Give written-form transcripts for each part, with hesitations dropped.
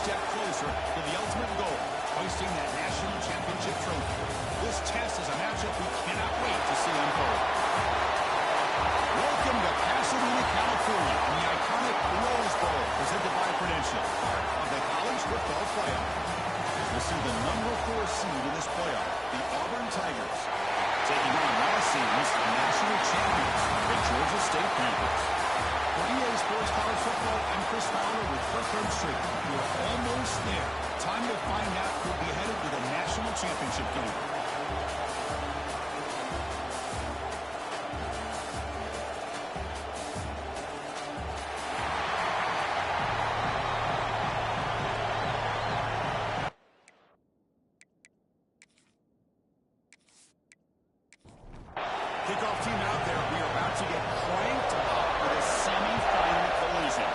step closer to the ultimate goal, hoisting that national championship trophy. This test is a matchup we cannot wait to see unfold. Welcome to Pasadena, California, and the iconic Rose Bowl, presented by Prudential, part of the college football playoff. We'll see the number 4 seed in this playoff, the Auburn Tigers, taking on last season's national champions, the Georgia State Panthers. For EA Sports College Football, I'm Chris Fowler with First Road Street. We're almost there. Time to find out who'll be headed to the national championship game. Kickoff team out there. We are about to get cranked up with a semifinal collision.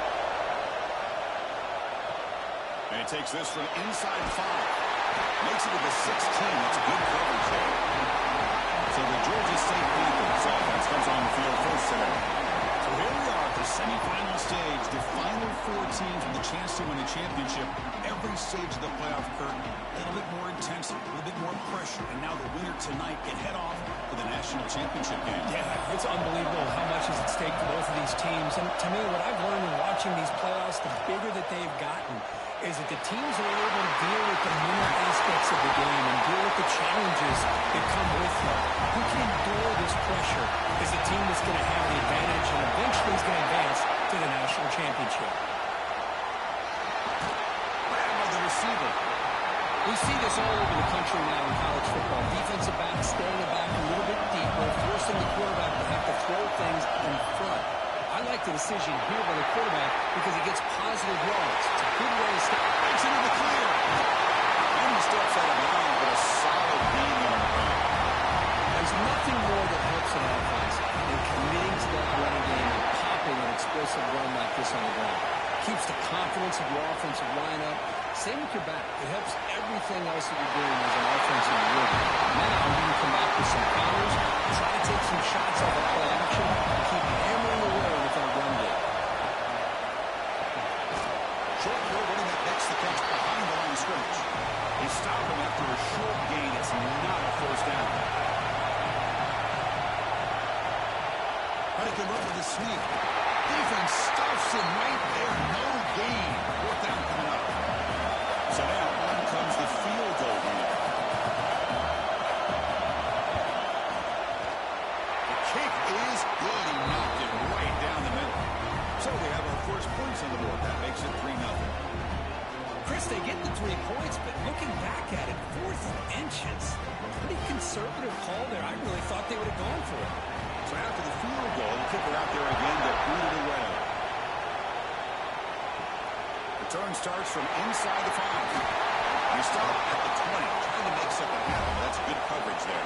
And he takes this from inside 5. Makes it to the 16. That's good coverage there. So the Georgia State Panthers offense comes on the field first today. So here we are at the semifinal stage. The final 4 teams with a chance to win a championship. Every stage of the playoff curtain, a little bit more intensity, a little bit more pressure. And now the winner tonight can head off for the national championship game. Yeah, it's unbelievable how much is at stake for both of these teams. And to me, what I've learned in watching these playoffs, the bigger that they've gotten, is that the teams are able to deal with the mental aspects of the game and deal with the challenges that come with them. Who can endure this pressure is the team that's going to have the advantage and eventually is going to advance to the national championship. Receiver. We see this all over the country now in college football. Defensive backs staying back a little bit deeper, forcing the quarterback to have to throw things in front. I like the decision here by the quarterback because he gets positive yards. It's a good way to step. It's into the clear. And he steps out of line, but a solid gain on the ground. There's nothing more that helps an offense than committing to that running game and popping an explosive run like this on the ground. Keeps the confidence of your offensive lineup. Same with your back. It helps everything else that you're doing as an offensive unit. Now you can come back with some counters, try to take some shots off of play action, and keep hammering away with our run game. Short throw, running that makes the catch behind the line of scrimmage. They stop him after a short gain. It's not a first down. But he can run with a sneak. Defense stuffs him right there. No gain. Fourth down coming up. So now on comes the field goal unit. The kick is good. He knocked it right down the middle. So they have our first points on the board. That makes it 3-0. Chris, they get the 3 points, but looking back at it, 4th inches. Pretty conservative call there. I really thought they would have gone for it. So after the field goal, the kicker out there again to boot it away. Return starts from inside the 5. They start at the 20, trying to make something happen. That's good coverage there.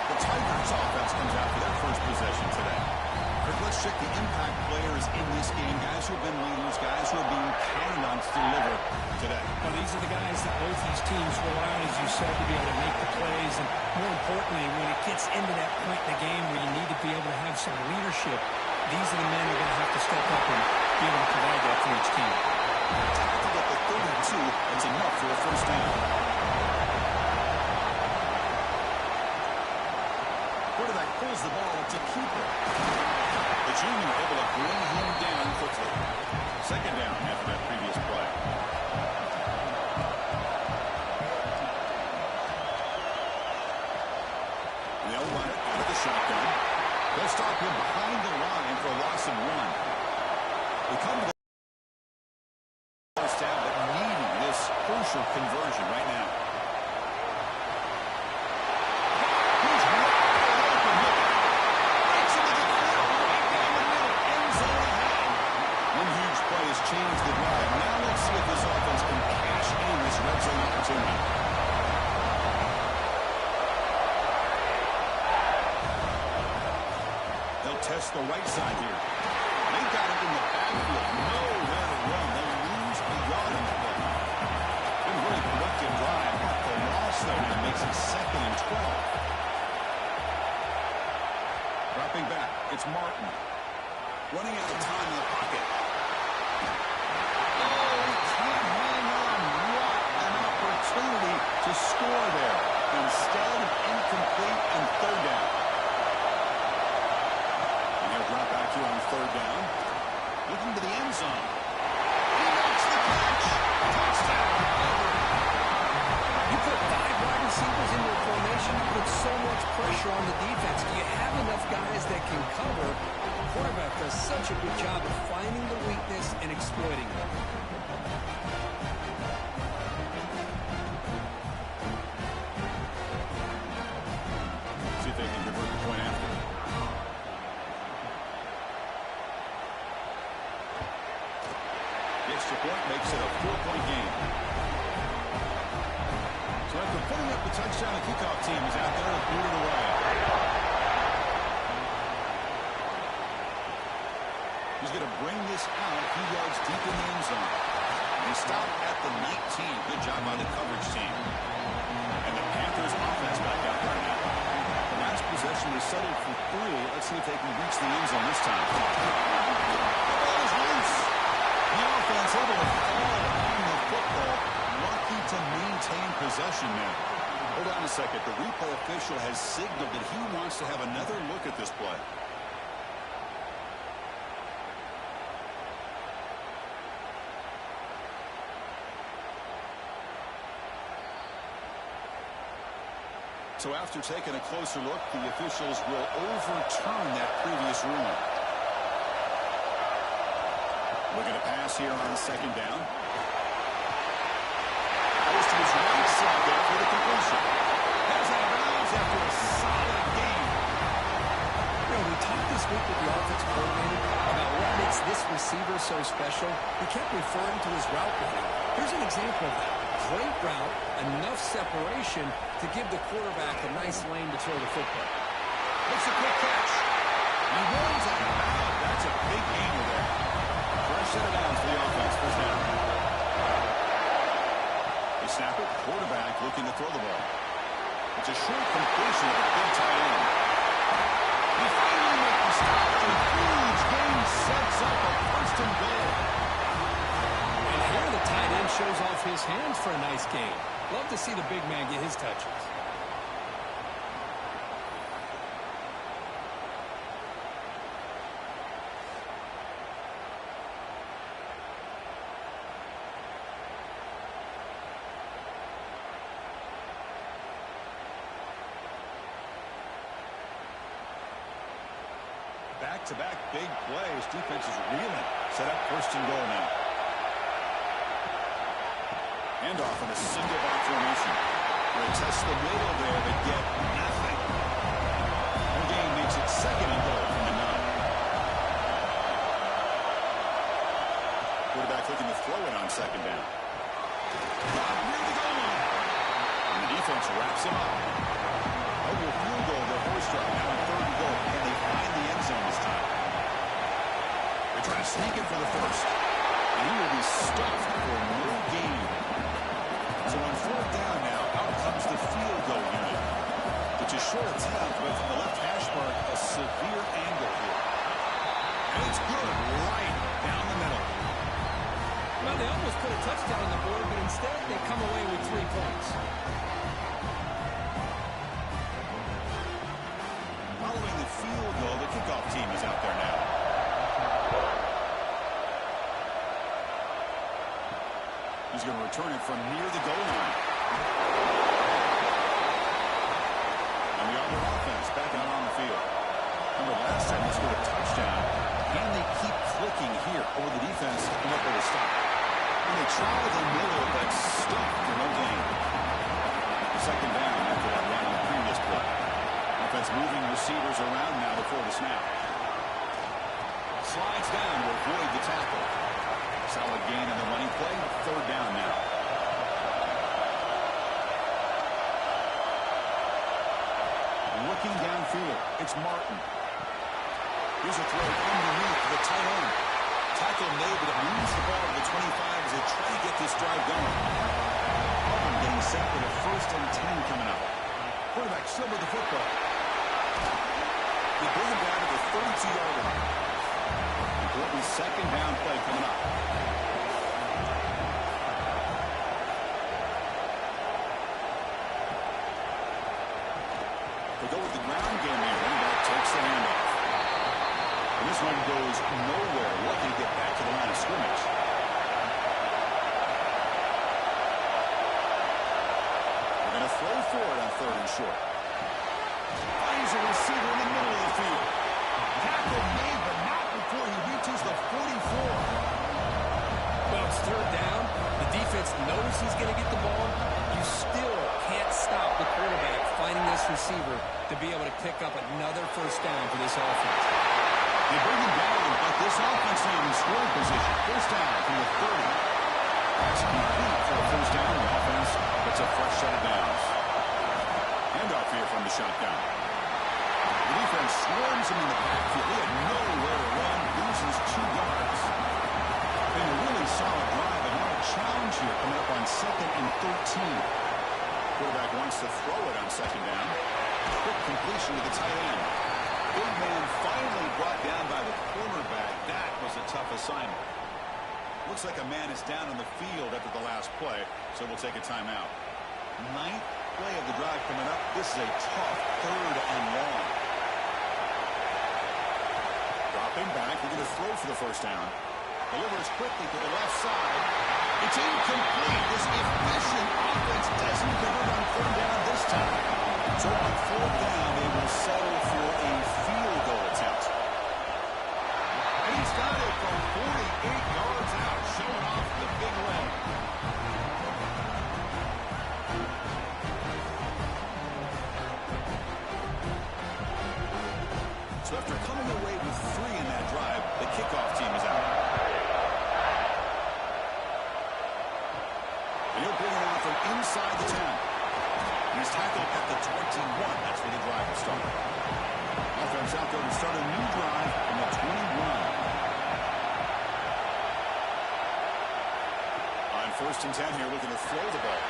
The Tigers offense comes out for their first possession today. Let's check the impact players in this game. Guys who have been leaders, guys who are being counted on to deliver today. Well, these are the guys that both these teams rely on, as you said, to be able to make the plays. And more importantly, when it gets into that point in the game where you need to be able to have some leadership, these are the men who are going to have to step up and be able to provide that for each team. Tackled at the 32, that's enough for a first down. Quarterback pulls the ball to keeper. The junior able to bring him down quickly. Second down after that previous play. They'll run it out of the shotgun. They'll stop him behind the line for a loss of 1. We come to the first down, but needing this crucial conversion right now. Change the drive. Now let's see if this offense can cash in this red zone opportunity. They'll test the right side here. They got it in the backfield. Nowhere to run. They lose a yard in the play. Been a really productive drive. But the loss, though, now makes it 2nd and 12. Dropping back. It's Martin. Running out of time in the pocket. Oh, he can't to score there. Instead, incomplete and third down. And he'll drop back here on third down. Looking to the end zone. He makes the catch. Touchdown, Auburn. You put 5 wide receivers into a formation, you put so much pressure on the defense. Do you have enough guys that can cover? The quarterback does such a good job of finding the weakness and exploiting it. See if they can convert the point after. The extra point makes it a 4-point game. So after putting up the touchdown, the kickoff team is out there to boot it away. He's going to bring this out a few yards deep in the end zone. They stop at the 19. Good job by the coverage team. And the Panthers offense back out there now. The last possession was settled for 3. Let's see if they can reach the end zone this time. The ball is loose. The offense able to fall on the football. Lucky to maintain possession there. Hold on a second. The replay official has signaled that he wants to have another look at this play. So after taking a closer look, the officials will overturn that previous ruling. Looking to pass here on second down. Goes to his right side there for the completion. Heads out of bounds after a solid game. You know, we talked this week with the offensive coordinator about what makes this receiver so special. He kept referring to his route running. Here's an example of that. Great route, enough separation to give the quarterback a nice lane to throw the football. Makes a quick catch. He runs out of bounds. That's a big gainer there. Fresh set of downs for the offense. First down. They snap it. Quarterback looking to throw the ball. It's a short completion of a big tight end. He finally makes the stop. A huge gain sets up a first and goal. And here the tight end shows off his hands for a nice game. Love to see the big man get his touches. Back-to-back big plays. Defense is reeling. Set up first and goal now. Handoff in a single back formation. We'll test the middle there, but get nothing. The game makes it second and goal from the 9. Quarterback looking to throw it on second down. Near the goal line. And the defense wraps him up. Over a field goal, their first drive now on third and goal. And they find the end zone this time. They try to sneak it for the first. And he will be stuffed for no gain. So on fourth down now, out comes the field goal unit. It's a short attempt, but from the left hash mark, a severe angle here. And it's good, right down the middle. Well, they almost put a touchdown on the board, but instead they come away with 3 points. Following the field goal, the kickoff team is out there now. He's going to return it from near the goal line. And the Auburn offense back out on the field. Remember last time they scored a touchdown. Can they keep clicking here? Or the defense come up with a stop? And they try the middle, but stuck for no gain. Second down after that run on the previous play. Offense moving receivers around now before the snap. Slides down to avoid the tackle. Solid gain on the running play. Third down now. Looking downfield, it's Martin. Here's a throw underneath the tight end. Tackle made, but it moves the ball to the 25 as they try to get this drive going. Auburn getting set for the 1st and 10 coming up. Quarterback still with the football. They bring him down to the 32-yard line. Important second down play coming up. They go with the ground game here. Running back takes the handoff. And this one goes nowhere. Lucky to get back to the line of scrimmage. They're going to throw for it on 3rd and short. Finds a receiver in the middle of the field. Tackle made, but not before he reaches the 44. Well, it's 3rd down. The defense knows he's going to get the ball. You still can't stop the quarterback finding this receiver to be able to pick up another 1st down for this offense. They bring him down, but this offense now in scoring position. 1st down from the 30. That's complete for a 1st down. The offense gets a fresh set of downs. Handoff here from the shotgun. The defense swarms him in the backfield. He had nowhere to run, loses 2 yards. Been a really solid drive, and now a challenge here coming up on 2nd and 13. Quarterback wants to throw it on 2nd down. Quick completion to the tight end. Big man finally brought down by the cornerback. That was a tough assignment. Looks like a man is down on the field after the last play, so we'll take a timeout. 9th play of the drive coming up. This is a tough 3rd and long. Dropping back, we're going to throw for the 1st down. Delivers quickly to the left side. It's incomplete. This efficient offense doesn't convert on 3rd down this time. So on 4th down, they will settle for a field goal attempt. And he's got it from 48 yards out, showing off the big leg. So after coming away with 3 in that drive, the kickoff team is out. And he'll bring it on from inside the 10. And he's tackled at the 21. That's where the drive will start. Offense out there to start a new drive from the 21. On 1st and 10 here, looking to throw the ball.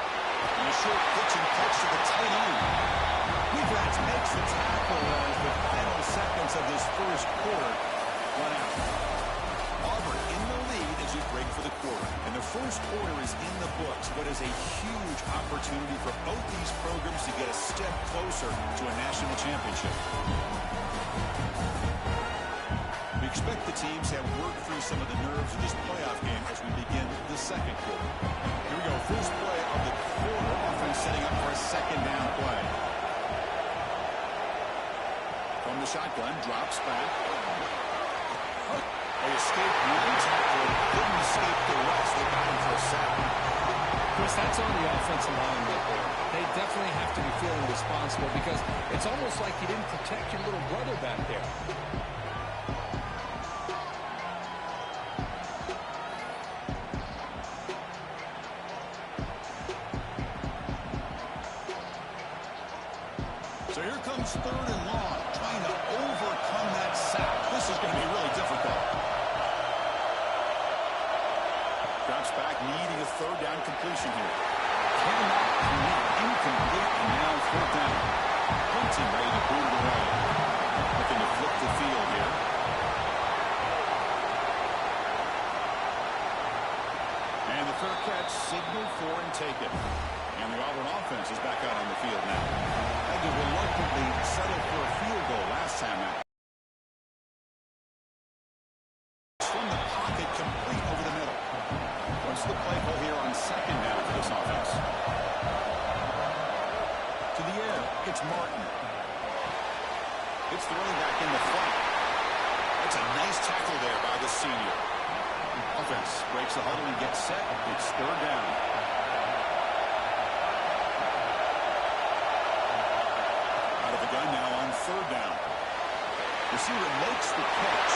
And a short pitch and catch to the tight end. Defense makes the tackle as the final seconds of this 1st quarter run out. Auburn in the lead as we break for the quarter. And the 1st quarter is in the books. What is a huge opportunity for both these programs to get a step closer to a national championship. We expect the teams to have worked through some of the nerves of this playoff game as we begin the 2nd quarter. Here we go. 1st play of the quarter. Offense setting up for a 2nd down play. From the shotgun, drops back. They escaped one tackle, couldn't escape the rest. They got him for a sack. Chris, that's on the offensive line right there. They definitely have to be feeling responsible because it's almost like you didn't protect your little brother back there. So here comes 3rd and long, trying to overcome that sack. This is going to be really difficult. Drops back, needing a 3rd down completion here. Cannot connect, incomplete, and now 4th down. Hunting ready to boot it away. Looking to flip the field here. And the fair catch, signal for and taken. And the Auburn offense is back out on the field now. Had to reluctantly settle for a field goal last time out. From the pocket, complete over the middle. What's the play call here on 2nd down for this offense? To the air, it's Martin. It's the running back in the front. That's a nice tackle there by the senior. Offense breaks the huddle and gets set. It's 3rd down. Out of the gun now on 3rd down. Receiver makes the catch.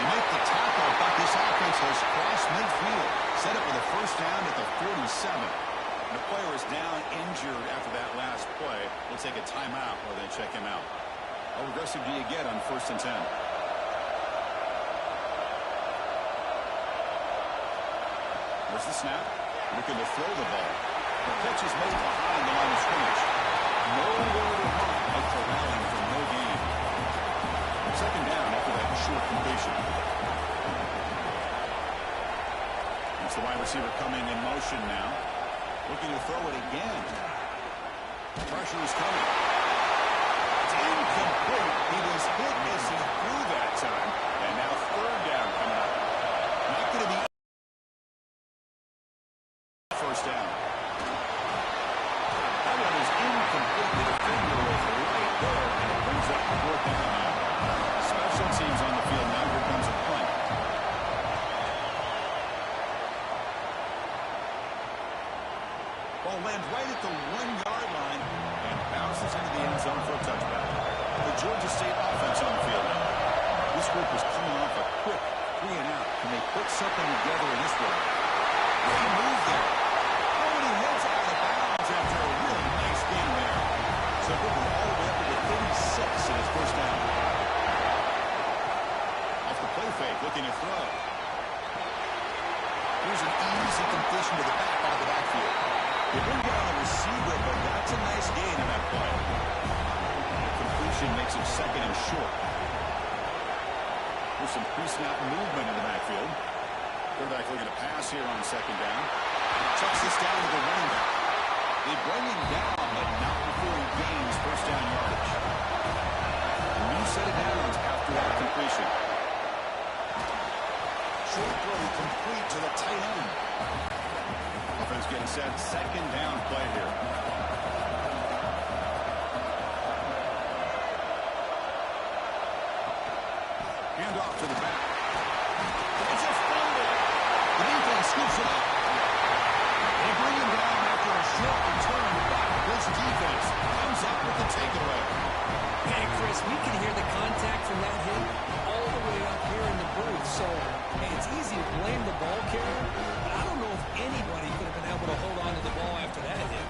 You make the tackle, but this offense has crossed midfield. Set up with a 1st down at the 47. And the player is down injured after that last play. We'll take a timeout while they check him out. How aggressive do you get on 1st and 10? There's the snap. Looking to throw the ball. The catch is made behind the line of scrimmage. Nowhere to run after rallying for no gain. 2nd down after that short completion. It's the wide receiver coming in motion now. Looking to throw it again. Pressure is coming. hit as he threw that time. And now third down coming up. Not going to be first down. That one is incomplete. The defender was right there, and it brings up fourth down now. Special teams on the field now. Here comes a punt. Ball lands right at the 1-yard line and bounces into the end zone for a touchback. The Georgia State offense on the field now. This group is coming off a quick 3-and-out. Can they put something together in this one? Great move there. Oh, and he heads out of bounds after a really nice game there. So moving all the way up to the 36 in his first down. Off the play fake, looking to throw. Here's an easy completion to the back out of the backfield. They bring down a receiver, but that's a nice gain in that play. The completion makes it second and short. There's some pre-snap movement in the backfield. Quarterback looking to pass here on second down. Chucks this down to the running back. They bring him down, but not before he gains first down yardage. A new set of downs after that completion. Short throw complete to the tight end. Offense getting set. Second down play here. Hand off to the back. It's a fumble. The defense scoops it up. They bring him down after a short return, but this defense comes up with the takeaway. Hey, Chris, we can hear the contact from that hit all the way up here in the booth. So, hey, it's easy to blame the ball carrier, but I don't know if anybody could have been able to hold on to the ball after that hit.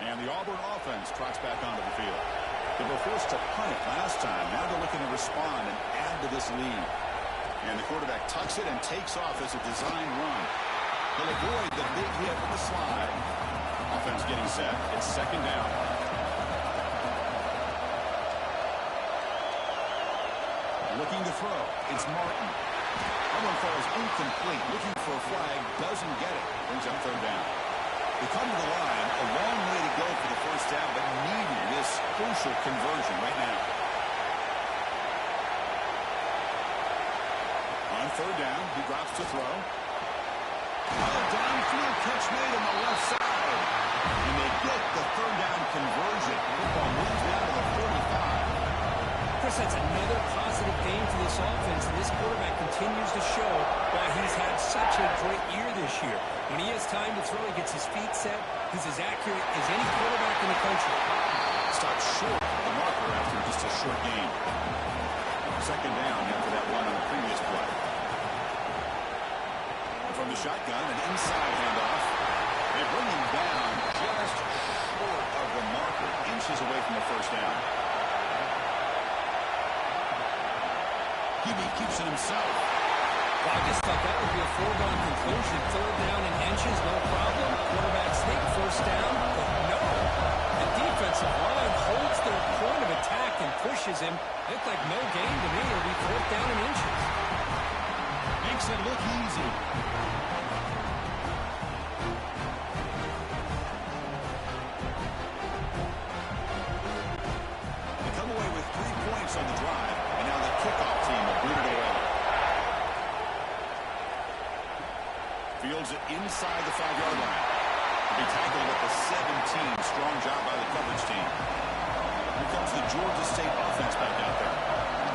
And the Auburn offense trots back onto the field. They were forced to punt it last time. Now they're looking to respond and add to this lead. And the quarterback tucks it and takes off as a design run. They'll avoid the big hit with the slide. Offense getting set. It's second down. Looking to throw. It's Martin. That one falls incomplete. Looking for a flag. Doesn't get it. Brings up third down. They come to the line. A long way to go for the first down, but needing this crucial conversion right now. On third down, he drops to throw. Downfield catch made on the left side. And they get the third down conversion. Football moves down to the 45. Chris, that's another positive game for this offense, and this quarterback continues to show why he's had such a great year this year. When he has time to throw, he gets his feet set. He's as accurate as any quarterback in the country. Stops short of the marker after just a short game. Second down after that run on the previous play. From the shotgun, an inside handoff. They bring him down just short of the marker, inches away from the first down. Hebe keeps it himself. Well, I just thought that would be a foregone conclusion. Third down in inches, no problem. Quarterback sneak, first down, but no. The defensive line holds their point of attack and pushes him. Looked like no gain to me. It'll be fourth down in inches. Makes it look easy. They come away with 3 points on the drive, and now the kickoff team will boot it away. Fields it inside the 5-yard line. To be tackled at the 17. Strong job by the coverage team. Here comes the Georgia State offense back out there.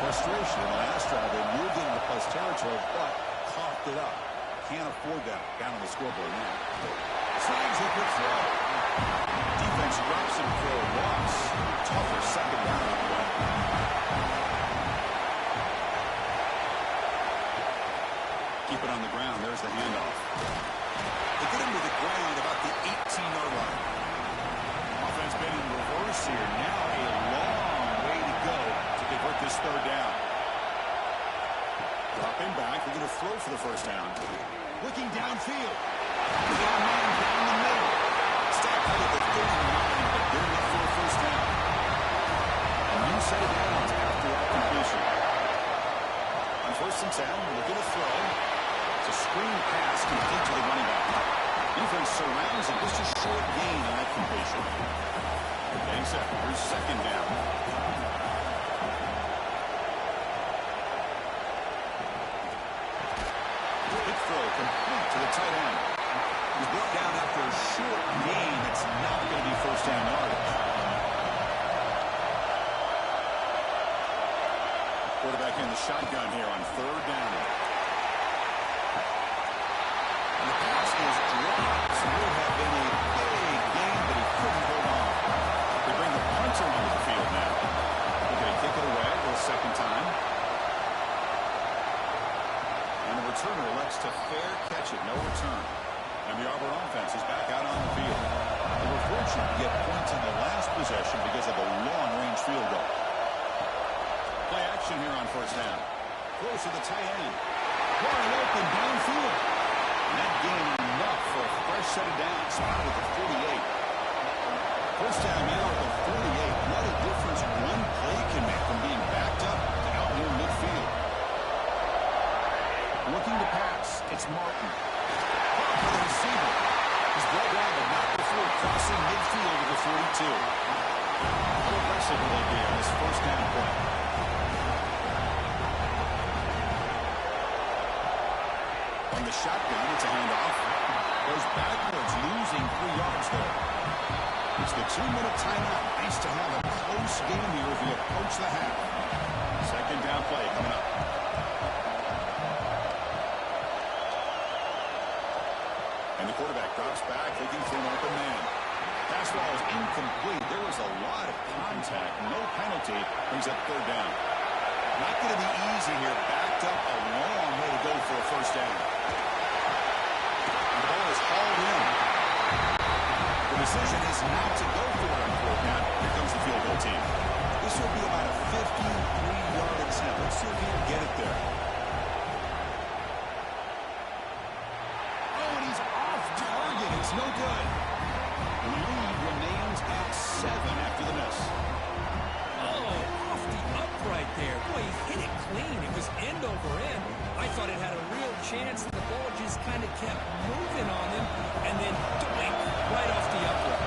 Frustration in the last drive. They moved into plus territory, but coughed it up. Can't afford that down on the scoreboard now. Snags a good throw. Defense drops him for a loss. Tougher second down on the way. Keep it on the ground. There's the handoff. They get him to the ground about the 18-yard line. Offense been in reverse here. Now a long way to go to convert this third down. Dropping back. They're going to throw for the first down. Looking downfield. They got a man down the middle. Stacked out at the 39, but good enough for a first down. A new set of downs after that completion. On 1st and 10, looking to throw. a screen pass complete to the running back. Defense surrounds him. Just a short gain on that completion. Getting set for second down. Quick throw complete to the tight end. He's brought down after a short gain. It's not going to be first down yardage. Quarterback in the shotgun here on third down. And the pass is dropped. So it would have been a big gain, but he couldn't hold on. They bring the punter onto the field now. They're going to kick it away for the second time. And the returner elects to fair catch it. No return. And the Auburn offense is back out on the field. They were fortunate to get points in the last possession because of a long-range field goal. Play action here on first down. Close to the tight end. Wide open downfield. And that gain enough for a fresh set of downs. Spotted at the 48. First down here at the 48. What a difference one play can make from being backed up to out near midfield. Looking to pass. It's Martin. For the receiver. He's brought down but not before crossing midfield to the 42. How aggressive will they be on this first down play? On the shotgun, it's a handoff. Goes backwards, losing 3 yards there. It's the 2-minute timeout. Nice to have a close game here as we approach the half. Second down play coming up. And the quarterback drops back, looking for an open man. Pass ball is incomplete. There was a lot of contact. No penalty. Brings up third down. Not going to be easy here. Backed up a long way to go for a first down. The ball is hauled in. The decision is not to go for it on fourth down. Here comes the field goal team. This will be about a 53-yard attempt. Let's see if he can get it there. Oh, and he's off target. It's no good. The lead remains at 7 after the miss. Oh, off the upright there. Boy, he hit it clean. It was end over end. I thought it had a real chance. The ball just kind of kept moving on him, and then doink, right off the upright.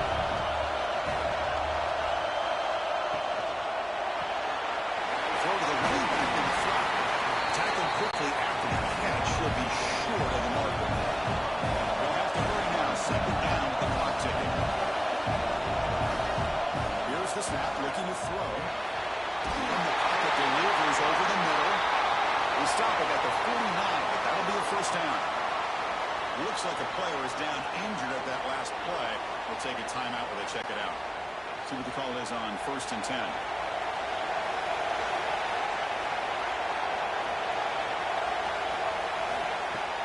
Throw to the running back in front. Tackled quickly after the catch. He'll be short of the marker. They'll have to hurry now. Second down with the clock ticking. Here's the snap, looking to throw. And the pocket delivers over the middle. We stop it at the 49, but that'll be a first down. Looks like a player is down injured at that last play. We'll take a timeout while they check it out. See what the call is on 1st and 10.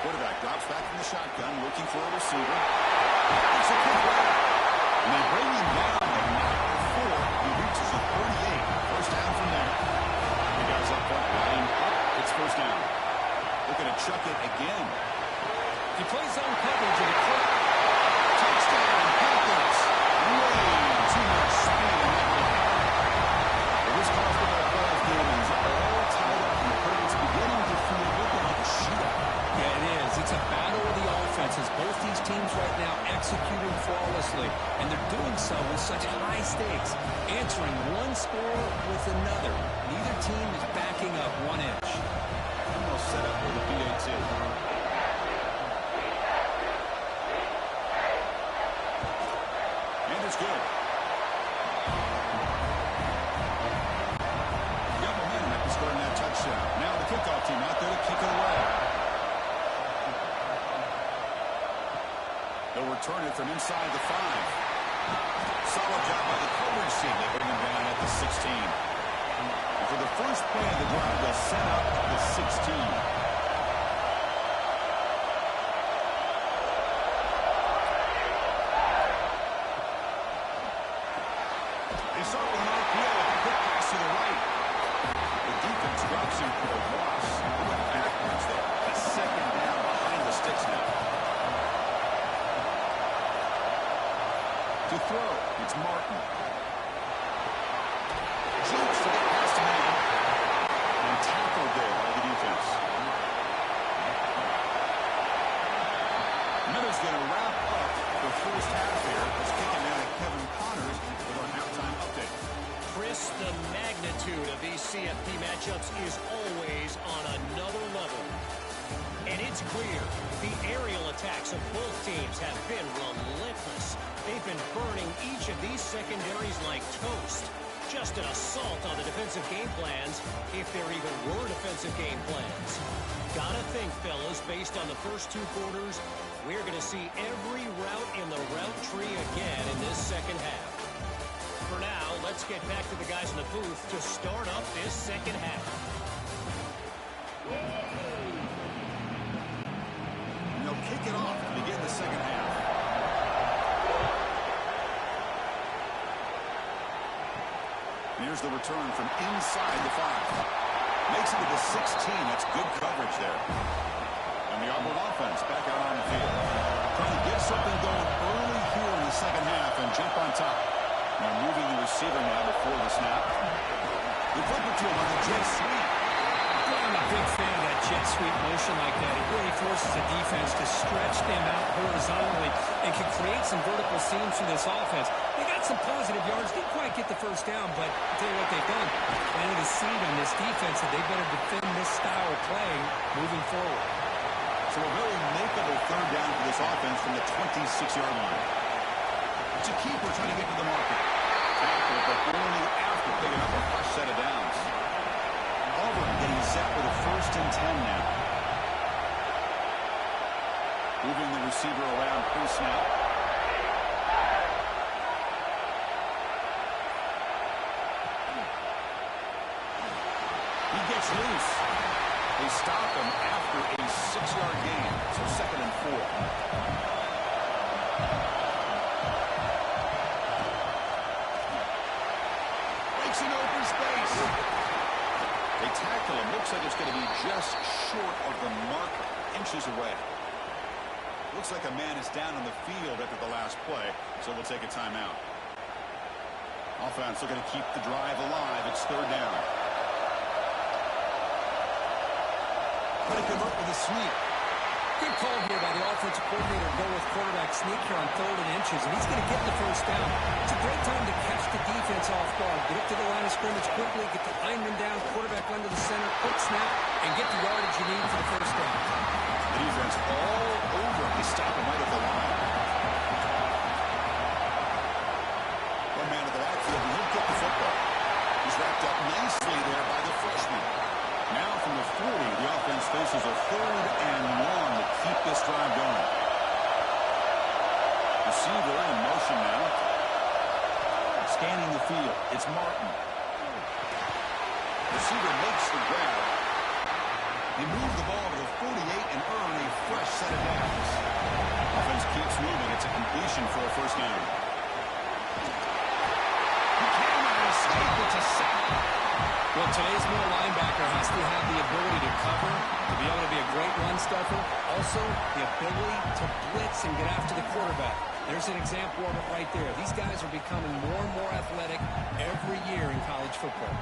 Quarterback drops back from the shotgun, looking for a receiver. It's a quick route. And they bring him down, but not before he reaches the 38. First down from there. The guys up front lining up. It's first down. Looking to chuck it again. He plays zone coverage in the clip. Touchdown, Panthers. Way too much speed in that one. Well, this college football playoff game is all tied up, and the curtain's beginning to feel looking like a shootout. Yeah, it is. It's a battle of the offenses. Both these teams right now executing flawlessly, and they're doing so with such high stakes, answering one score with another. Neither team is backing up 1 inch. Almost set up with a PAT. And it's good. Got momentum after scoring that touchdown. Now the kickoff team out there to kick it away. They'll return it from inside the 5. Solid job by the coverage team. They bring him down at the 16. And for the first play of the drive, they'll set up the 16. They start with an RPO. Quick pass to the right. The defense drops him for a loss. Went backwards there. A second down behind the sticks now. To throw, it's Martin. Jukes to get past him. And tackled there clear. The aerial attacks of both teams have been relentless. They've been burning each of these secondaries like toast. Just an assault on the defensive game plans, if there even were defensive game plans. Gotta think, fellas, based on the first 2 quarters, we're going to see every route in the route tree again in this second half. For now, let's get back to the guys in the booth to start up this second half. And they'll kick it off to begin the second half. Here's the return from inside the 5. Makes it to the 16. That's good coverage there. And the Auburn offense back out on the field. Trying to get something going early here in the second half and jump on top. Now moving the receiver now before the snap. The flip it to him on the jet sweep. Well, I'm a big fan of that jet sweep motion like that. It really forces the defense to stretch them out horizontally and can create some vertical seams for this offense. They got some positive yards. Didn't quite get the first down, but I'll tell you what they've done. Planted a seed on this defense that they better defend this style of playing moving forward. So a very makeable third down for this offense from the 26-yard line. It's a keeper trying to get to the market. Tackle, but only after picking up a fresh set of downs. Auburn getting set with a 1st and 10 now. Moving the receiver around pre-snap. He gets loose. They stop him after a 6-yard gain. So 2nd and 4. Breaks an open space. They tackle him. Looks like it's going to be just short of the marker. Inches away. Looks like a man is down on the field after the last play. So we'll take a timeout. Offense looking to keep the drive alive. It's 3rd down. Trying to convert with a sneak. Good call here by the offensive coordinator. Go with quarterback sneak here on 3rd and inches, and he's going to get the first down. It's a great time to catch the defense off guard. Get up to the line of scrimmage quickly, get the lineman down, quarterback under the center, quick snap, and get the yardage you need for the first down. The defense all over. They stop him right at the line. One man to the backfield, and he'll get the football. He's wrapped up nicely there by the freshman. Now from the 40, the offense faces a 3rd and 1 to keep this drive going. Receiver in motion now. Scanning the field. It's Martin. Receiver makes the grab. They move the ball to the 48 and earn a fresh set of downs. Offense keeps moving. It's a completion for a 1st down. He cannot escape. It's a sack. Well, today's middle linebacker has to have the ability to cover, to be able to be a great run stuffer, also the ability to blitz and get after the quarterback. There's an example of it right there. These guys are becoming more and more athletic every year in college football.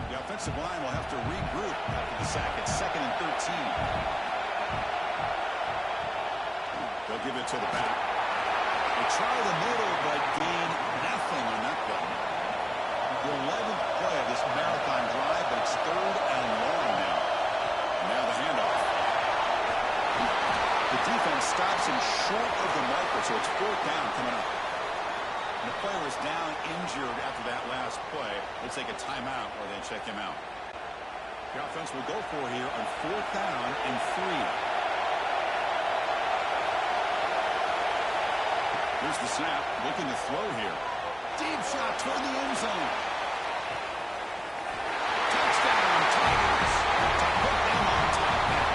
The offensive line will have to regroup after the sack. It's 2nd and 13. They'll give it to the back. They try the middle, but gain nothing on that play. The 11th play of this marathon drive, but it's 3rd and long now. Now the handoff. The defense stops him short of the marker, so it's 4th down coming up. And the player is down injured after that last play. Let's take a timeout or they check him out. The offense will go for here on 4th down and 3. Here's the snap, looking to throw here. Deep shot toward the end zone. Touchdown, Tigers. To put them on top now.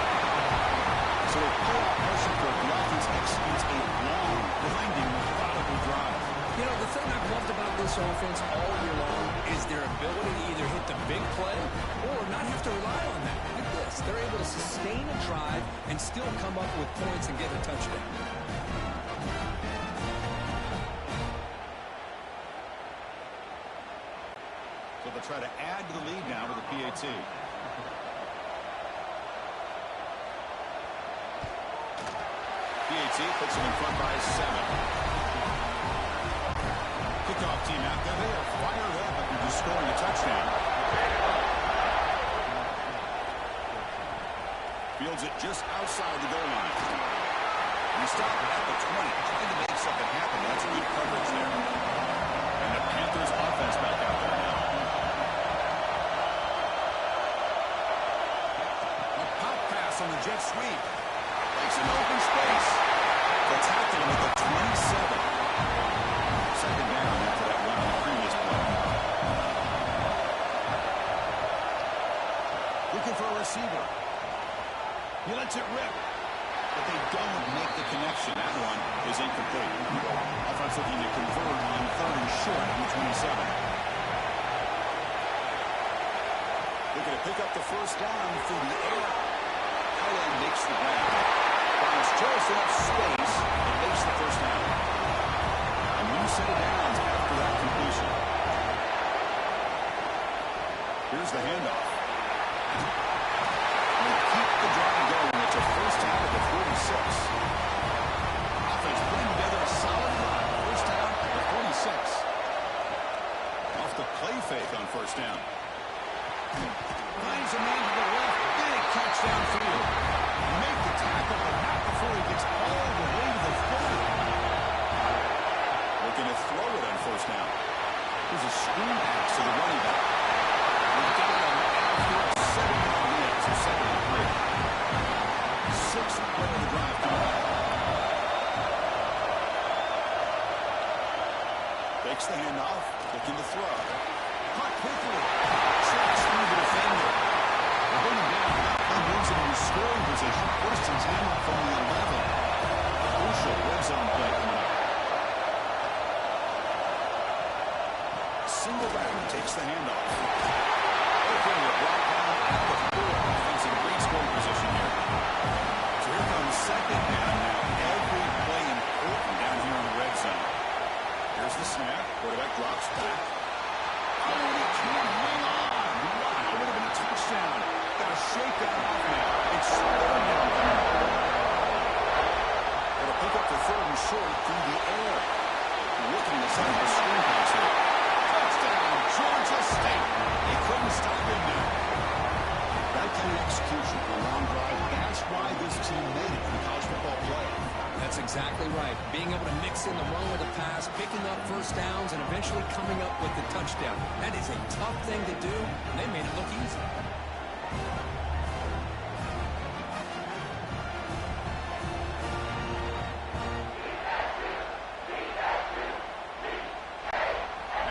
So a playoff pressure for the offense executes a long, grinding, methodical drive. You know, the thing I've loved about this offense all year long is their ability to either hit the big play or not have to rely on that. Look at this. They're able to sustain a drive and still come up with points and get a touchdown. So they'll try to add to the lead now with a PAT. PAT puts them in front by 7. Kickoff team out there. They are fired up after just scoring a touchdown. fields it just outside the goal line. We stop at the 20, trying to make something happen. That's good coverage there. And the Panthers offense back out there now. A pop pass on the jet sweep. Makes an open space. They'll tackle him at the 27. Second down after that run on the previous play. Looking for a receiver. He lets it rip. But they don't make the connection. That one is incomplete. Offense looking to convert on third and short on the 27. Looking to pick up the first down through the air. Tight end makes the grab. Finds just enough space and makes the first down. A new set of downs after that completion. Here's the handoff. Keep the drive going. It's a first down at the 46. Offense putting together a solid drive. First down at the 46. Off the play fake on first down. Finds a man to the left. Big catch downfield. Make the tackle, but not before he gets all the way to the 40. Looking to throw it on first down. Here's a screen pass to the running back. We got him after 7 minutes or 7-3. Sixth play of the drive coming up. Takes the handoff, looking to throw. Caught quickly. Tracks through the defender. They'll bring him down. That moves him in scoring position. First and 10 from the 11. Crucial red zone play coming up. Single back takes the handoff. Okay, we're brought down at the 4. Offense in great scoring position here. So here comes second down now. Every play important down here in the red zone. Here's the snap. Quarterback drops back. Oh, he can't hang on. Wow, would have been a touchdown. Got to shake that off now. It's third down. Got to pick up the third and short through the air. Looking to set up a screen pass here. Touchdown, Georgia State. He couldn't stop him now. That kind of execution, a long drive. That's why this team made it in college football play. That's exactly right. Being able to mix in the run with the pass, picking up first downs, and eventually coming up with the touchdown. That is a tough thing to do, and they made it look easy.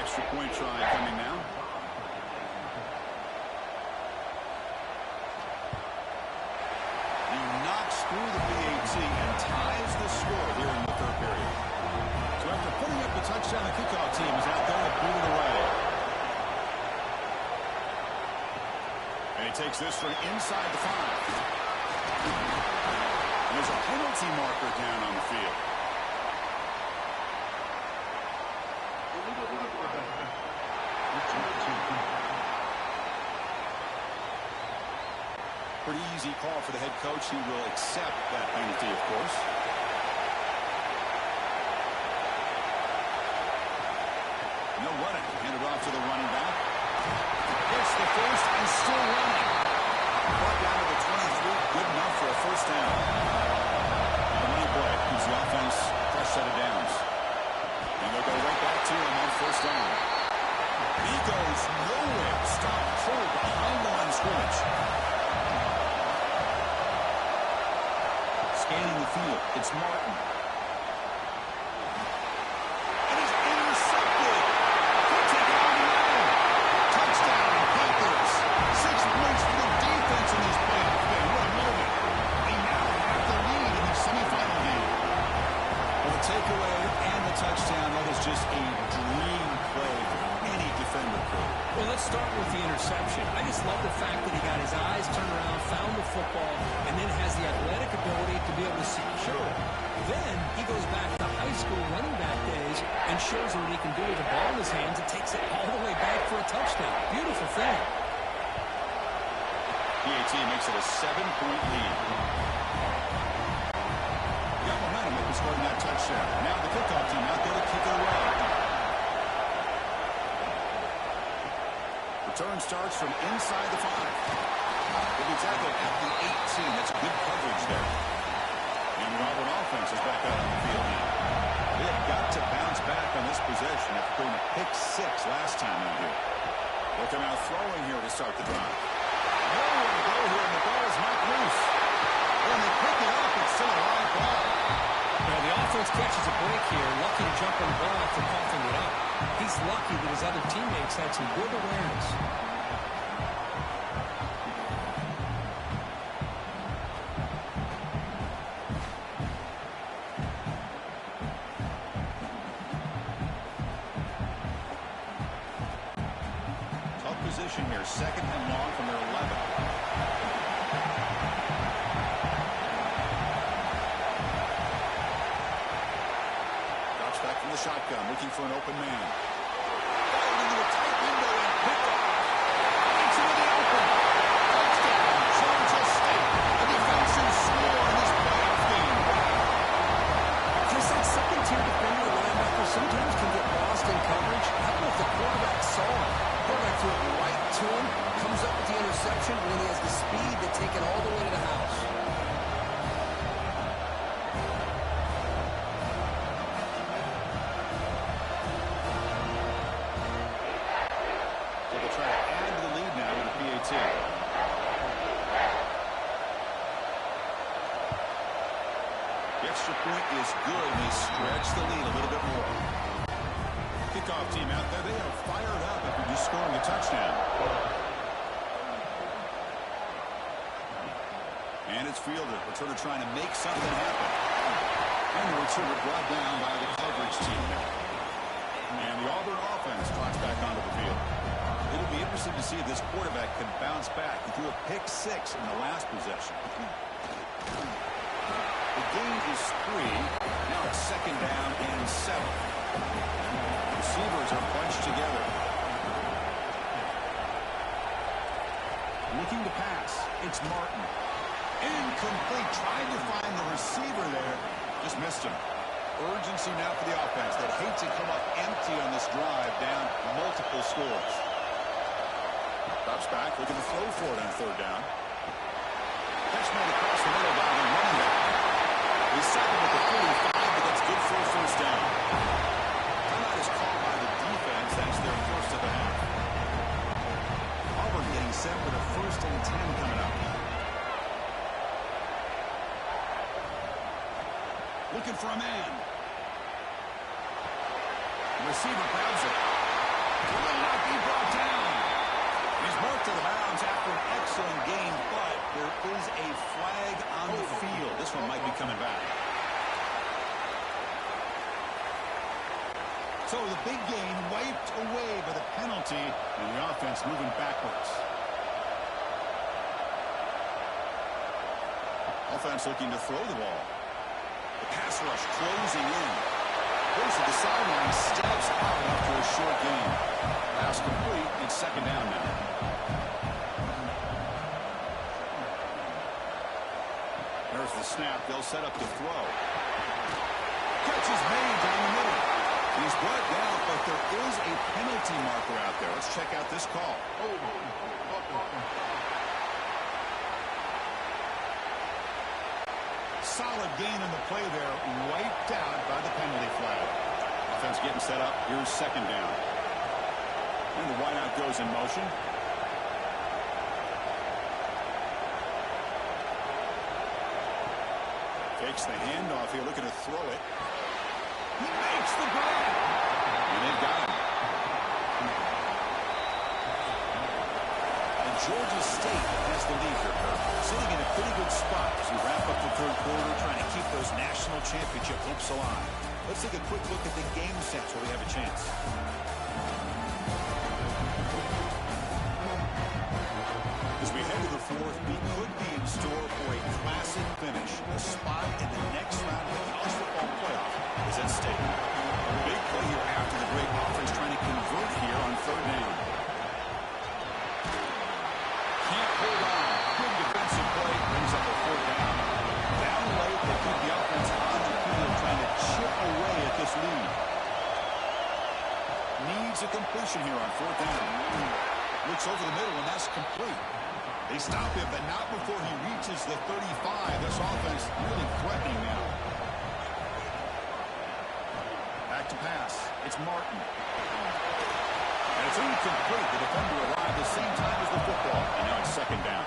Extra point try coming now. He knocks through the PAT and ties the score here in the third period. So after putting up the touchdown, the kickoff team is out there to boot it away. And he takes this from inside the 5. And there's a penalty marker down on the field. Pretty easy call for the head coach. He will accept that penalty, of course. No running. Handed off to the running back. Gets the first and still running. Brought down to the 23. Good enough for a first down. The money play gives the offense a fresh set of downs. And they'll go right back to him on first down. He goes nowhere. Stopped cold behind the line of scrimmage. Scanning the field, it's Martin. And he's intercepted. He'll take it on the line. Touchdown, Panthers. 6 points for the defense in this playoff game. What a moment. They now have the lead in the semifinal game. Well, the takeaway and the touchdown, that is just a dream play for any defender could. Well, let's start with the interception. I just love the fact that he got his eyes turned around, found the football, and then has the athletic ability to be able to secure it. Then he goes back to high school running back days and shows what he can do with the ball in his hands and takes it all the way back for a touchdown. Beautiful thing. PAT makes it a 7-point lead. Got momentum with scoring that touchdown. Now the kickoff team out there to kick it away. Return starts from inside the 5. He'll be tackled at the 18. That's good coverage there. And the Auburn offense is back out on the field now. They have got to bounce back on this possession after putting a pick 6 last time out here. They'll come out throwing here to start the drive. Nowhere to go here, and the ball is knocked loose. When they pick it up, it's still a live ball. Now, the offense catches a break here, lucky to jump on the ball after coughing it up. He's lucky that his other teammates had some good awareness. Tough position here, 2nd and long from their 11. Back from the shotgun, looking for an open man. Fired into a tight window and picked off. It's into the open. Touchdown, Georgia State. A defensive score in this playoff game. Just that second-tier defender linebacker sometimes can get lost in coverage. I don't know if the quarterback saw him. Quarterback threw it right to him, comes up with the interception, and then he has the speed to take it all the way to the house. The extra point is good, and they stretch the lead a little bit more. Kickoff team out there, they are fired up after just scoring a touchdown. And it's fielded. Returner trying to make something happen. And the returner brought down by the coverage team there. And the Auburn offense trots back onto the field. It'll be interesting to see if this quarterback can bounce back. He threw a pick 6 in the last possession. The gain is 3. Now it's 2nd down and 7. Receivers are bunched together. Looking to pass. It's Martin. Incomplete. Trying to find the receiver there. Just missed him. Urgency now for the offense that hate to come up empty on this drive, down multiple scores. Drops back, looking to throw for it on 3rd down. Catch made across the middle by the running back. He's second with the 45, but that's good for a 1st down. Timeout is called by the defense. That's their first of the half. Auburn getting set with a 1st and 10 coming up. Looking for a man. The receiver grabs it. Will not be brought down. He's marked to the bounds after an excellent game, but there is a flag on the field. This one might be coming back. So the big gain wiped away by the penalty, and the offense moving backwards. Offense looking to throw the ball. The pass rush closing in. Goes to the sideline, steps out after a short gain. Pass complete, and 2nd down now. There's the snap. They'll set up to throw. Catch is made down the middle. He's brought down, but there is a penalty marker out there. Let's check out this call. Solid gain in the play there, wiped out by the penalty flag. Offense getting set up. Here's 2nd down. And the wideout goes in motion. Takes the handoff here, looking to throw it. He makes the grab. And they've got him. And Georgia State has the lead here, Kirk. Sitting in a pretty good spot as we wrap up the 3rd quarter, trying to keep those national championship hopes alive. Let's take a quick look at the game sets where we have a chance. As we head to the 4th, we could be in store for a classic finish. A spot in the next round of the college football playoff is at stake. A big play here after the great offense trying to convert here on 3rd down. Can't hold on. Good defensive play. Brings up a 4th down. Down late, they keep the offense on the field trying to chip away at this lead. Needs a completion here on 4th down. Looks over the middle, and that's complete. They stop him, but not before he reaches the 35. This offense really threatening now. Back to pass. It's Martin. And it's incomplete. The defender arrived at the same time as the football. And now it's second down.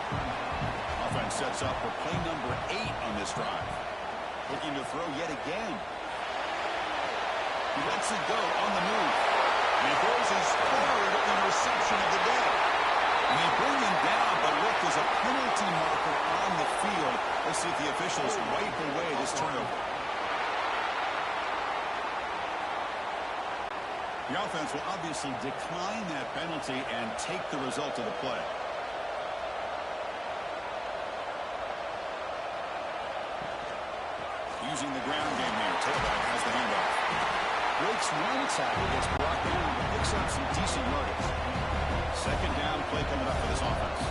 Offense sets up for play number 8 on this drive. Looking to throw yet again. He lets it go on the move. And he throws his third interception of the day. And they bring him down, but look, there's a penalty marker on the field. Let's see if the officials wipe away this turnover. The offense will obviously decline that penalty and take the result of the play. Using the ground game here. Tailback has the handoff. Breaks one tackle, gets brought down, but picks up some decent yardage. Second down play coming up for this offense.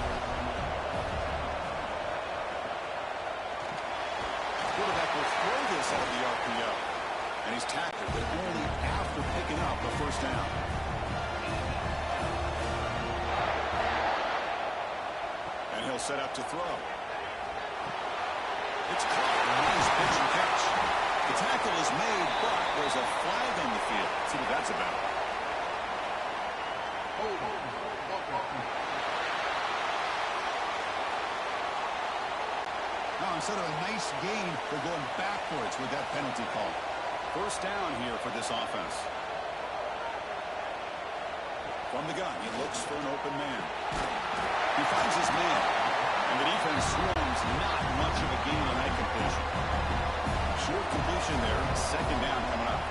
Quarterback will throw this out of the RPO. And he's tackled, but only after picking up the first down. And he'll set up to throw. It's caught. Nice pitch and catch. The tackle is made, but there's a flag on the field. Let's see what that's about. Now, instead of a nice gain, they're going backwards with that penalty call. First down here for this offense. From the gun, he looks for an open man. He finds his man. And the defense swarms, not much of a gain on that completion. Short completion there, second down coming up.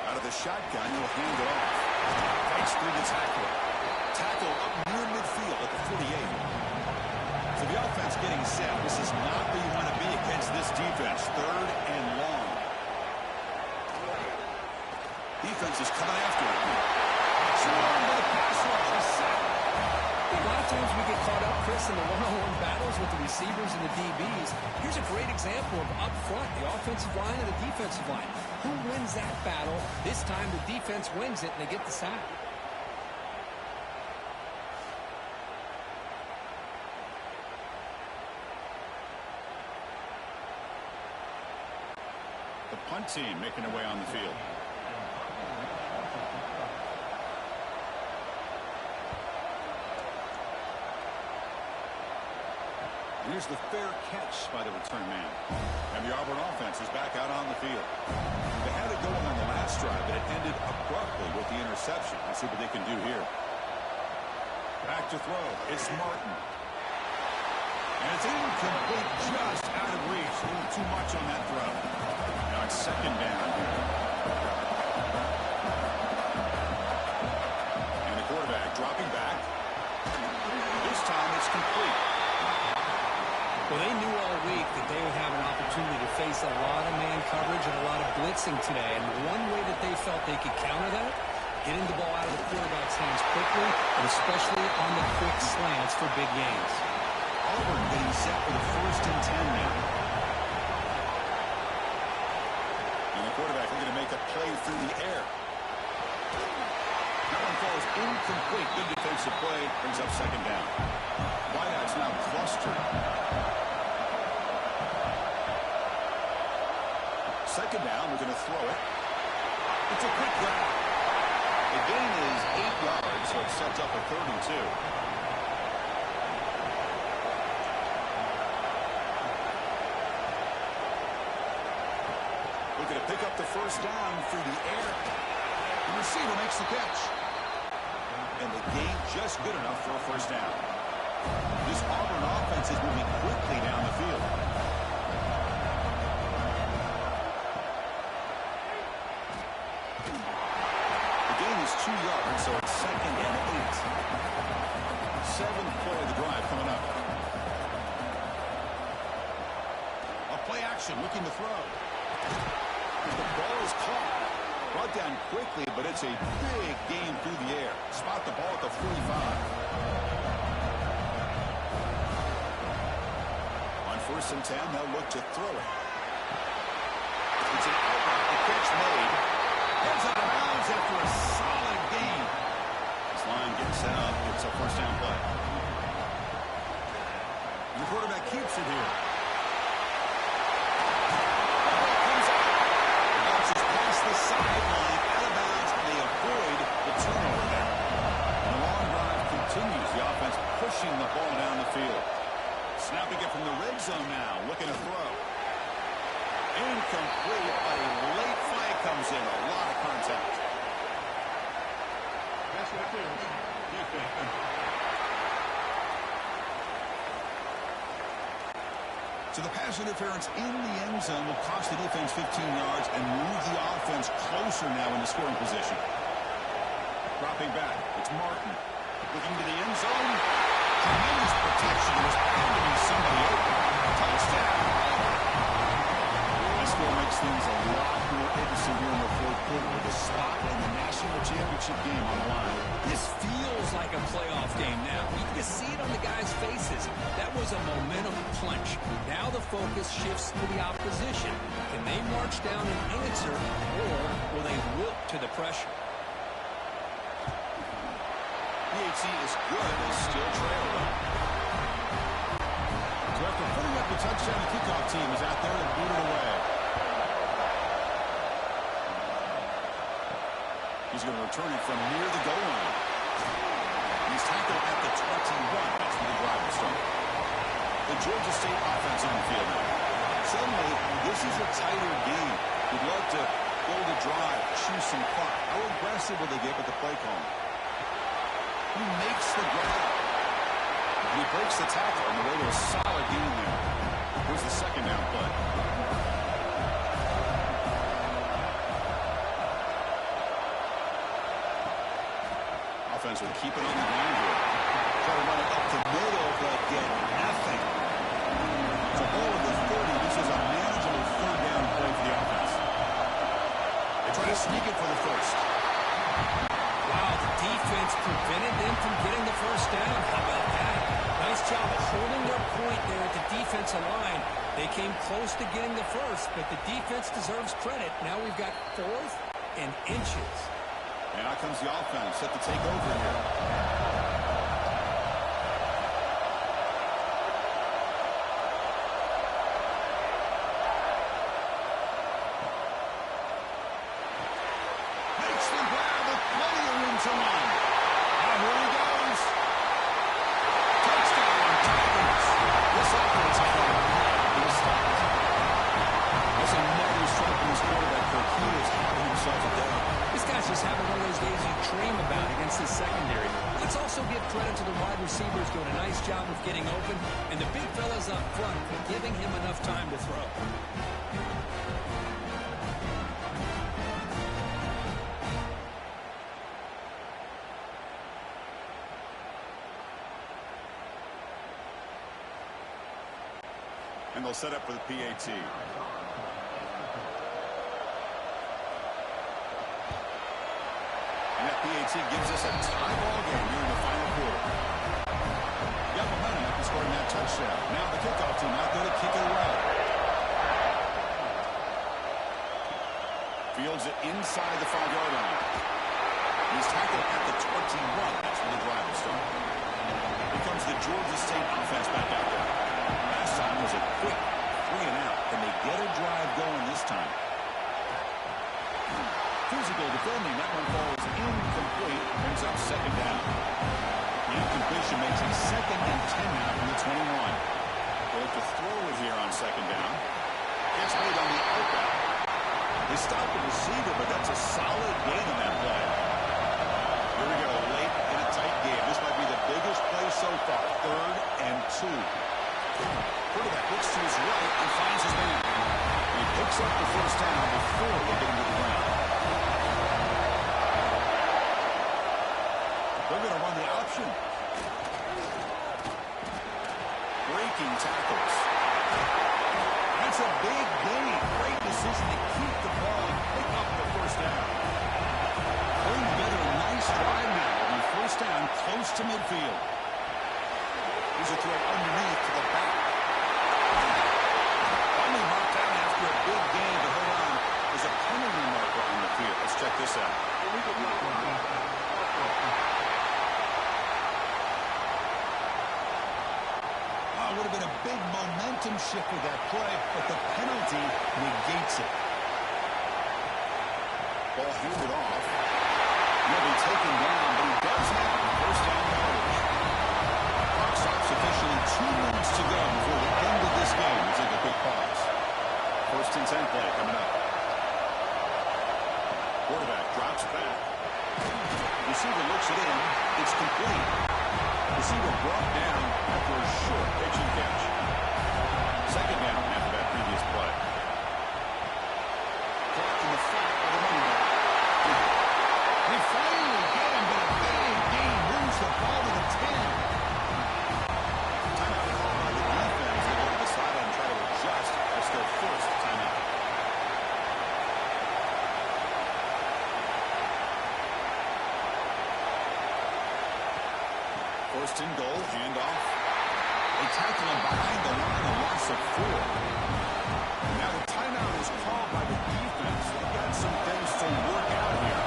Out of the shotgun, he'll hand it off. Fights through the tackle. Tackle up near midfield at the 48. So the offense getting set. This is not where you want to be against this defense. Third and long. Defense is coming after him. Swarm by the pass rush. He's set. A lot of times we get caught up, Chris, in the one-on-one battles with the receivers and the DBs. Here's a great example of up front, the offensive line and the defensive line. Who wins that battle? This time the defense wins it, and they get the sack. The punt team making their way on the field. Here's the fair catch by the return man. And the Auburn offense is back out on the field. They had it going on the last drive, but it ended abruptly with the interception. Let's see what they can do here. Back to throw. It's Martin. And it's incomplete, just out of reach. A little too much on that throw. Now it's second down. And the quarterback dropping back. This time it's complete. Well, they knew all week that they would have an opportunity to face a lot of man coverage and a lot of blitzing today. And one way that they felt they could counter that, getting the ball out of the quarterback's hands quickly, and especially on the quick slants for big gains. Auburn getting set for the 1st and 10 now. And the quarterback looking to make a play through the air. That one falls incomplete. Good defensive play. Brings up second down. Wideouts now clustered. Second down, we're going to throw it. It's a quick grab. The gain is 8 yards, so it sets up a 3rd and 2. Looking to pick up the first down through the air. The receiver makes the catch. And the gain just good enough for a first down. This Auburn offense is moving quickly down the field. The gain is 2 yards, so it's second and 8. 7th play of the drive coming up. A play action, looking to throw. The ball is caught. Brought down quickly, but it's a big gain through the air. Spot the ball at the 45. On 1st and 10, they'll look to throw it. It's an outright. The catch made. Heads out of bounds after a solid gain. This line first down play. The quarterback keeps it here. Comes out. Bounces past the sideline, out of bounds, and they avoid the turnover there. The long drive continues. The offense pushing the ball down the field. Snapping it from the red zone now. Looking to throw. Incomplete, but a late flag comes in. A lot of contact. So the pass interference in the end zone will cost the defense 15 yards and move the offense closer now in the scoring position. Dropping back, it's Martin. Looking to the end zone. Tremendous protection. Was bound to be somebody open. Touchdown. This score makes things a lot more interesting here in the fourth quarter with a spot in the national championship game on the line. This feels like a playoff game now. You can see it on the guys' faces. That was a momentum punch. Now the focus shifts to the opposition. Can they march down and answer, or will they wilt to the pressure? PAT is good. They still trail them. So after putting up the touchdown, the kickoff team is out there to boot it away. He's going to return it from near the goal line. He's tackled at the 21. That's where the drive will start. The Georgia State offense on the field now. Suddenly, this is a tighter game. We'd love to build a drive, choose some clock. How aggressive will they get with the play call? He makes the grab. And he breaks the tackle on the way to a solid gain there. Here's the second down play. Offense will keep it on the ground here. Try to run it up the middle, but get nothing. It's a ball at the 30. This is a manageable third down play for the offense. They try to sneak it for the first. Wow, the defense prevented them from getting the first down. How about that? Nice job of holding their point there at the defensive line. They came close to getting the first, but the defense deserves credit. Now we've got fourth and inches. And out comes the offense, set to take over here. Makes the grab with plenty of room to run. And here he goes. Touchdown, Tigers. This offense cannot be stopped. That's another strike from his quarterback for he is having himself a day. This guy's just having one of those days you dream about against his secondary. Let's also give credit to the wide receivers doing a nice job of getting open, and the big fellas up front for giving him enough time to throw. And they'll set up for the PAT. And that PAT gives us a tie ball game here in the final quarter. Got momentum after scoring that touchdown. Now the kickoff team out there to kick it away. Fields it inside the 5-yard line. He's tackled at the 21. That's where the drive will start. Here comes the Georgia State offense back out there. Last time was a quick 3 and out. Can they get a drive going this time? Physical defending. That one falls incomplete. Brings up second down. The incompletion makes it 2nd and 10 now from the 21. They'll have to throw it here on second down. Gets made on the outback. They stop the receiver, but that's a solid gain on that play. Here we go, late in a tight game. This might be the biggest play so far. 3rd and 2. Quarterback looks to his right and finds his man. He picks up the first down before they get him to the ground. They're going to run the option. Breaking tackles. That's a big gain. Great decision to keep the ball and pick up the first down. Putting together a nice drive now. On first down, close to midfield. Here's a throw underneath to the back. Only marked down after a big gain, but hold on. There's a penalty marker on the field. Let's check this out. momentum shift with that play, but the penalty negates it. Ball handed off. He'll be taken down, but he does have first down yardage. Clock stops officially 2 minutes to go before the end of this game. We'll take a quick pause. First and 10 play coming up. Quarterback drops back. Receiver looks it in. It's complete. Receiver brought down after a short pitch and catch. Second down after that previous play. Clock in the flat of the running back. They finally get him, but a big gain moves the ball to the 10. Timeout called by the defense. They go to the sideline and try to adjust. That's their first timeout. First and goal, handoff. They tackle him behind the line, a loss of 4. And now the timeout is called by the defense. They've got some things to work out here.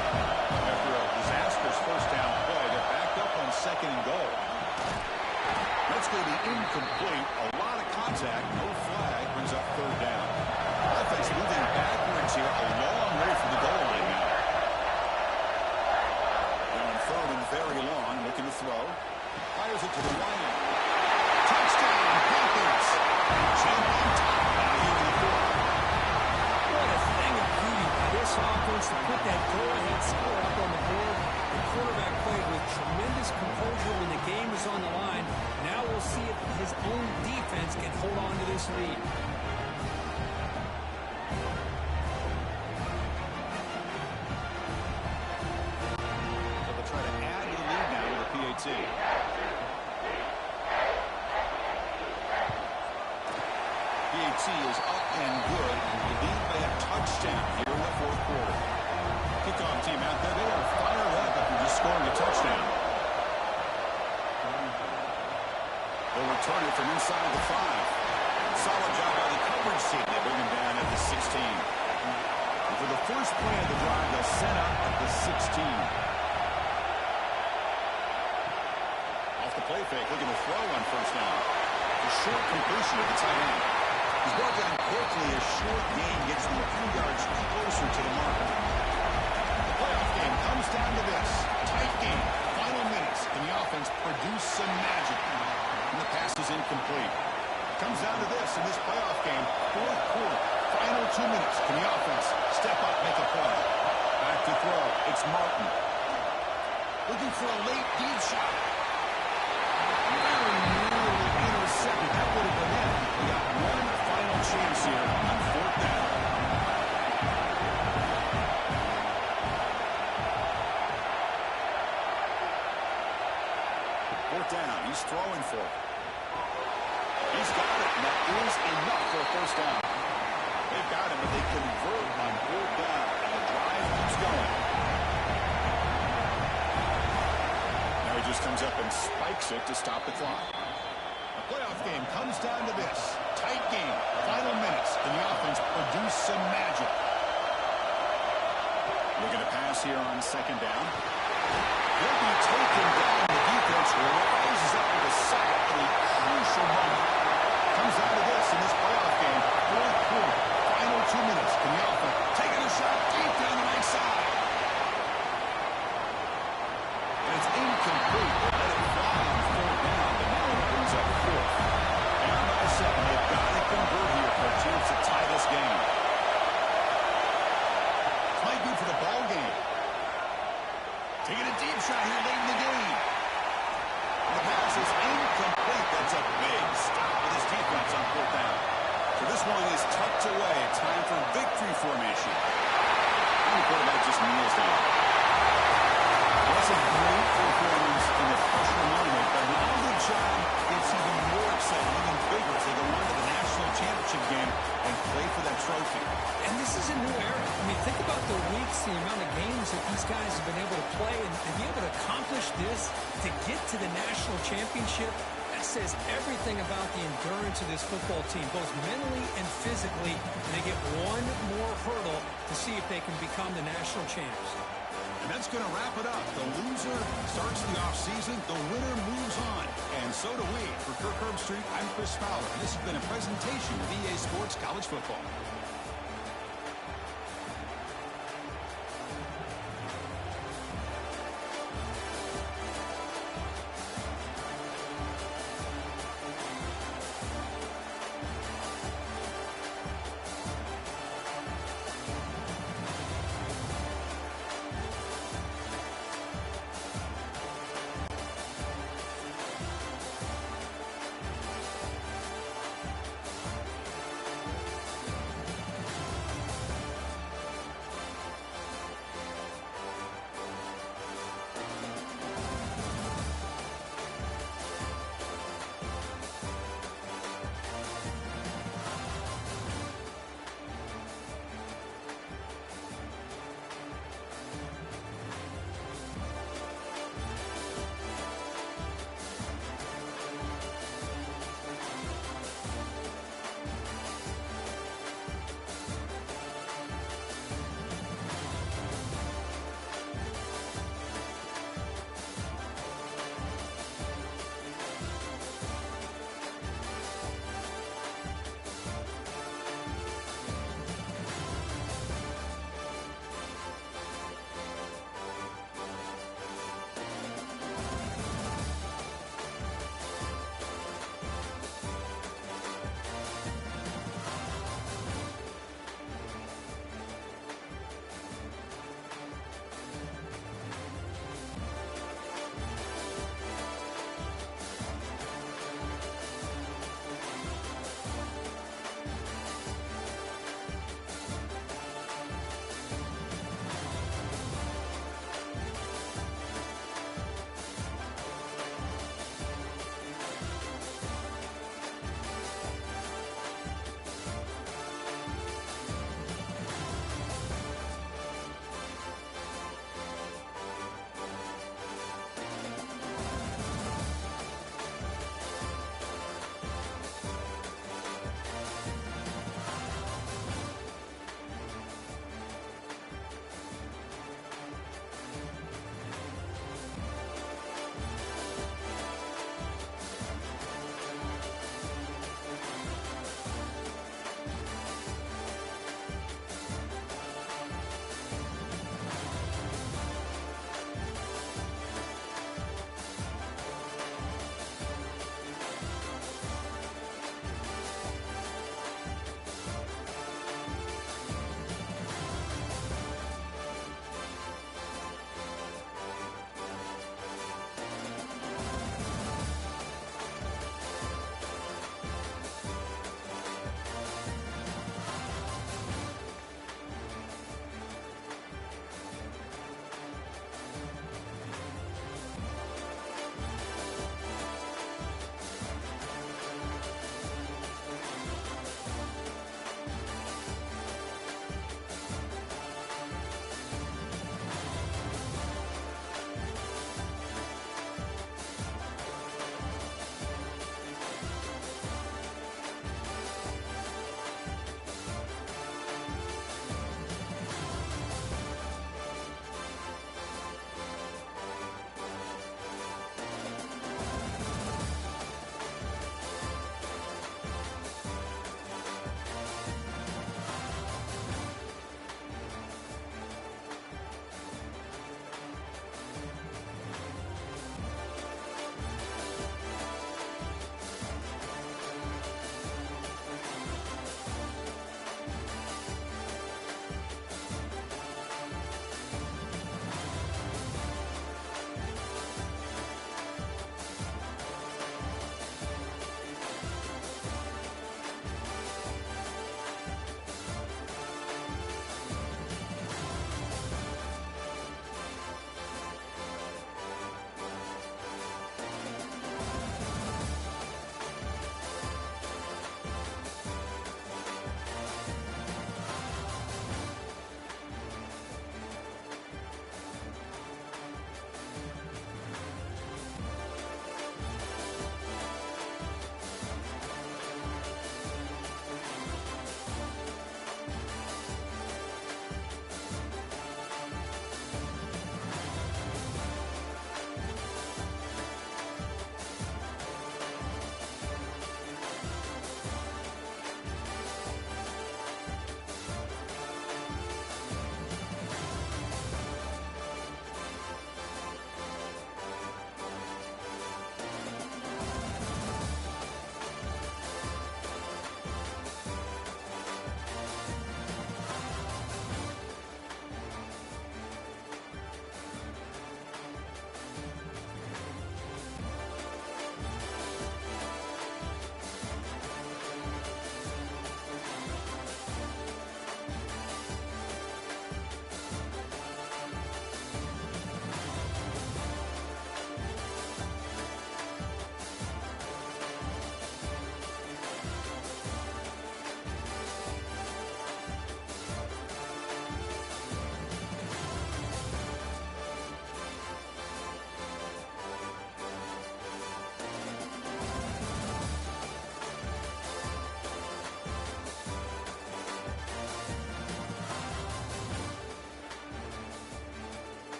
After a disastrous first down play, they're backed up on second and goal. That's going to be incomplete. A lot of contact, no flag, brings up third down. Offense moving backwards here, a long way from the goal line now. Now on third and very long, looking to throw. Fires it to the line. Touchdown, Panthers. Champion top now here in the fourth. What a thing of beauty by this offense to put that go-ahead score up on the board. The quarterback played with tremendous composure when the game is on the line. Now we'll see if his own defense can hold on to this lead. So they'll try to add to the lead now with a PAT. PAT is up and good. The lead by a touchdown here in the fourth quarter. Kickoff team out there, they are fired up after just scoring a touchdown. They'll return it from inside the 5. Solid job by the coverage team. They bring him down at the 16. And for the first play of the drive, they'll set up at the 16. Off the play fake, looking to throw on first down. A short completion of the tight end. He's brought down quickly. A short gain gets them a few yards closer to the mark. The playoff game comes down to this. Tight game. Final minutes. Can the offense produce some magic? And the pass is incomplete. Comes down to this in this playoff game. Fourth quarter. Final 2 minutes. Can the offense step up, make a play? Back to throw. It's Martin. Looking for a late deep shot. Very nearly intercepted. That would have been it. We got one final chance here on fourth down. Fourth down. He's throwing for it. He's got it. And that is enough for a first down. They've got him, but they convert on fourth down. And the drive keeps going. Now he just comes up and spikes it to stop the clock. The playoff game comes down to this. Tight game. Final minutes. Can the offense produce some magic? Looking to pass here on second down. He'll be taken down. The defense rises up with a sack at a crucial moment. Comes down to this in this playoff game. Fourth quarter. Final 2 minutes. Can the offense taking a shot deep down the right side? And it's incomplete. Let it fly on fourth down, but now it brings up fourth. Down by 7. They've got to convert here for a chance to tie this game. This might be for the ball game. Taking a deep shot here late in the game. The pass is incomplete. That's a big stop with his defense on fourth down. So this one is tucked away. Time for victory formation. And the quarterback just kneels down. That's a great performance in the freshman moment. But now the job gets even more exciting, even bigger as they go on to the national championship game and play for that trophy. And this is a new era. I mean, think about the weeks, the amount of games that these guys have been able to play, and to be able to accomplish this, to get to the national championship, that says everything about the endurance of this football team, both mentally and physically. And they get one more hurdle to see if they can become the national champs. And that's going to wrap it up. The loser starts the offseason. The winner moves on. And so do we. For Kirk Herbstreit, I'm Chris Fowler. And this has been a presentation of EA Sports College Football.